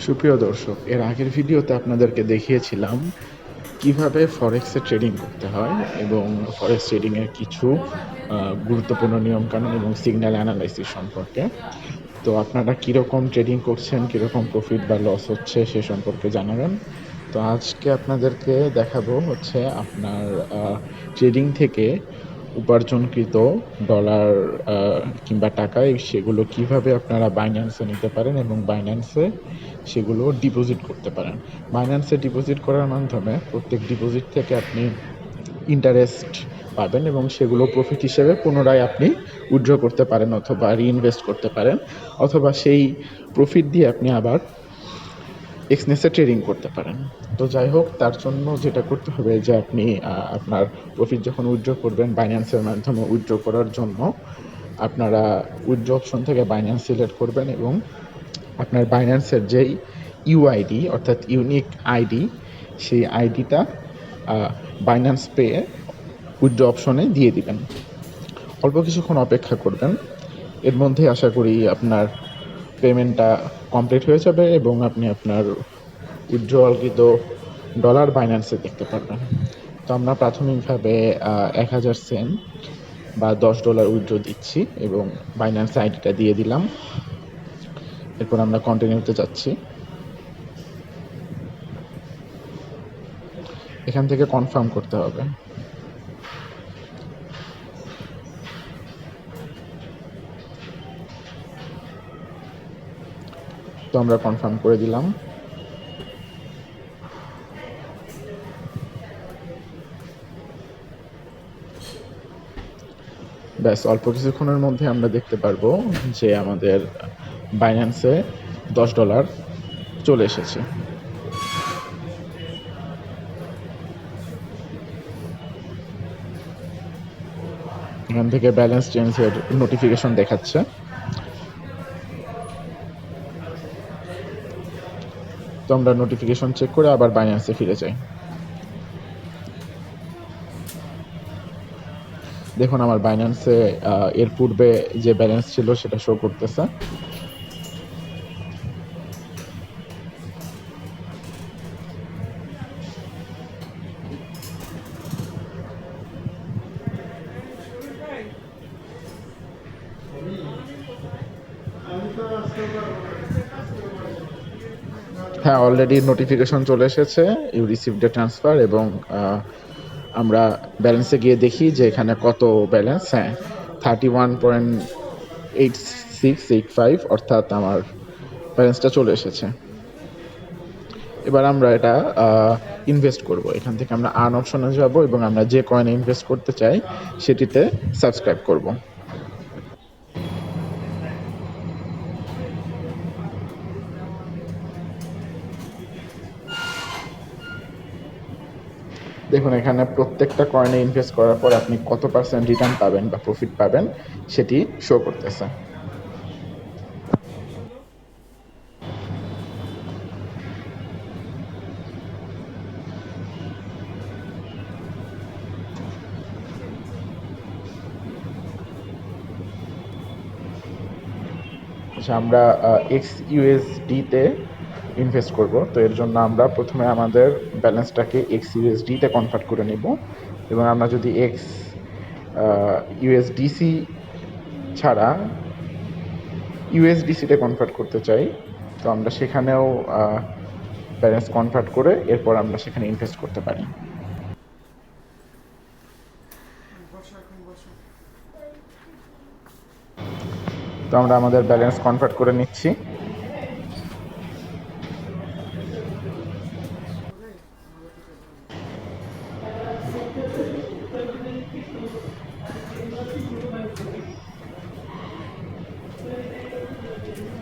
সুপ্রিয় দর্শক, এর আগের ভিডিওতে আপনাদেরকে দেখিয়েছিলাম কিভাবে ফরেক্সে ট্রেডিং করতে হয় এবং ফরেক্স ট্রেডিংয়ের কিছু গুরুত্বপূর্ণ নিয়মকানুন এবং সিগন্যাল অ্যানালাইসিস সম্পর্কে। তো আপনারা কীরকম ট্রেডিং করছেন, কীরকম প্রফিট বা লস হচ্ছে সে সম্পর্কে জানাবেন। তো আজকে আপনাদেরকে দেখাবো হচ্ছে আপনার ট্রেডিং থেকে উপার্জনকৃত ডলার কিংবা টাকায় সেগুলো কিভাবে আপনারা বাইন্যান্সে নিতে পারেন এবং বাইন্যান্সে সেগুলো ডিপোজিট করতে পারেন। বাইন্যান্সে ডিপোজিট করার মাধ্যমে প্রত্যেক ডিপোজিট থেকে আপনি ইন্টারেস্ট পাবেন এবং সেগুলো প্রফিট হিসেবে পুনরায় আপনি উইথড্র করতে পারেন অথবা রিইনভেস্ট করতে পারেন, অথবা সেই প্রফিট দিয়ে আপনি আবার এক্সনেসে ট্রেডিং করতে পারেন। তো যাই হোক, তার জন্য যেটা করতে হবে যে আপনি আপনার প্রফিট যখন উইথড্র করবেন বাইন্যান্সের মাধ্যমে, উইথড্র করার জন্য আপনারা উইথড্র অপশন থেকে বাইন্যান্স সিলেক্ট করবেন এবং আপনার বাইন্যান্সের যেই ইউআইডি অর্থাৎ ইউনিক আইডি, সেই আইডিটা বাইন্যান্স পে উইথড্র অপশনে দিয়ে দিবেন। অল্প কিছুক্ষণ অপেক্ষা করবেন, এর মধ্যে আশা করি আপনার পেমেন্টটা কমপ্লিট হয়ে যাবে এবং আপনি আপনার উইথড্রলকৃত ডলার বাইন্যান্সে দেখতে পারবেন। তো আমরা প্রাথমিকভাবে 1000 সেন্ট বা $10 উইথড্র দিচ্ছি এবং বাইন্যান্স আইডিটা দিয়ে দিলাম। এরপর আমরা কন্টিনিউতে যাচ্ছি। এখান থেকে কনফার্ম করতে হবে। তো আমরা কনফার্ম করে দিলাম। ব্যাস, অল্প কিছুক্ষণের মধ্যে আমরা দেখতে পারবো যে আমাদের বাইন্যান্সে $10 চলে এসেছে। এখান থেকে ব্যালেন্স চেঞ্জের নোটিফিকেশন দেখাচ্ছে। তো আমরা নোটিফিকেশন চেক করে আবার বাইন্যান্সে ফিরে যাই। দেখুন, আমার বাইন্যান্সে এর পূর্বে যে ব্যালেন্স ছিল সেটা শো করতেছে। হ্যাঁ, অলরেডি নোটিফিকেশন চলে এসেছে, ইউ রিসিভড এ ট্রান্সফার, এবং আমরা ব্যালেন্সে গিয়ে দেখি যে এখানে কত ব্যালেন্স। হ্যাঁ, 31.8685, অর্থাৎ আমার ব্যালেন্সটা চলে এসেছে। এবার আমরা এটা ইনভেস্ট করব। এখান থেকে আমরা আর্ন অপশনে যাব এবং আমরা যে কয়েনে ইনভেস্ট করতে চাই সেটিতে সাবস্ক্রাইব করব। দেখুন, এখানে প্রত্যেকটা কয়েনে ইনভেস্ট করার পর আপনি কত পার্সেন্ট রিটার্ন পাবেন বা প্রফিট পাবেন সেটি শো করতেছে। আচ্ছা, আমরা XUSD-তে ইনভেস্ট করব। তো এর জন্য আমরা প্রথমে আমাদের ব্যালেন্সটাকে XUSD-তে কনভার্ট করে নেব এবং আমরা যদি USDC ছাড়া USDC-তে কনভার্ট করতে চাই, তো আমরা সেখানেও ব্যালেন্স কনভার্ট করে এরপর আমরা সেখানে ইনভেস্ট করতে পারি। তো আমরা আমাদের ব্যালেন্স কনভার্ট করে নিচ্ছি।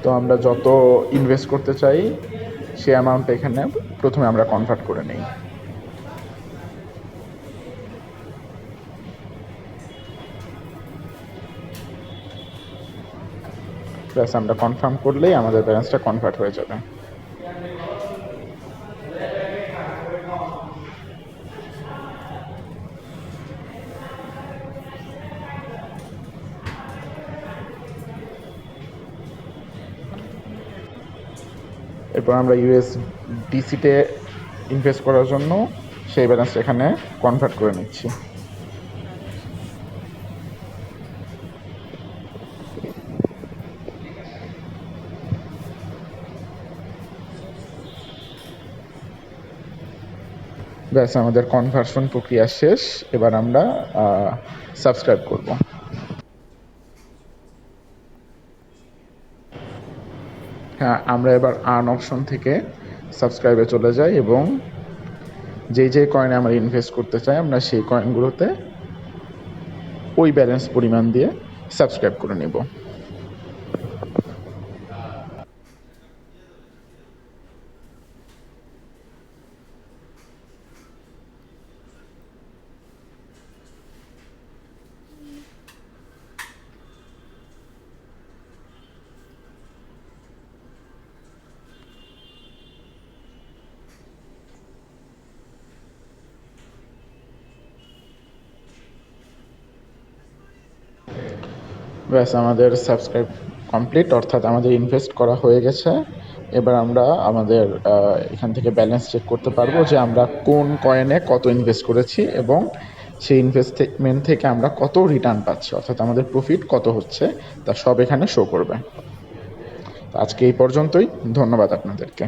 তো আমরা যত ইনভেস্ট করতে চাই সে অ্যামাউন্ট এখানে প্রথমে আমরা কনভার্ট করে নিই। প্লাস আমরা কনফার্ম করলেই আমাদের ব্যালেন্সটা কনভার্ট হয়ে যাবে। এরপর আমরা ইউএসডিসিতে ইনভেস্ট করার জন্য সেই ব্যালেন্সটা এখানে কনভার্ট করে নিচ্ছি। ব্যাস, আমাদের কনভার্সন প্রক্রিয়া শেষ। এবার আমরা সাবস্ক্রাইব করব। হ্যাঁ, আমরা এবার আর্ন অপশন থেকে সাবস্ক্রাইবে চলে যাই এবং যে কয়েনে আমরা ইনভেস্ট করতে চাই আমরা সেই কয়েনগুলোতে ওই ব্যালেন্স পরিমাণ দিয়ে সাবস্ক্রাইব করে নেব। ব্যাস, আমাদের সাবস্ক্রাইব কমপ্লিট, অর্থাৎ আমাদের ইনভেস্ট করা হয়ে গেছে। এবার আমরা আমাদের এখান থেকে ব্যালেন্স চেক করতে পারবো যে আমরা কোন কয়েনে কত ইনভেস্ট করেছি এবং সেই ইনভেস্টমেন্ট থেকে আমরা কত রিটার্ন পাচ্ছি, অর্থাৎ আমাদের প্রফিট কত হচ্ছে তা সব এখানে শো করবে। আজকে এই পর্যন্তই। ধন্যবাদ আপনাদেরকে।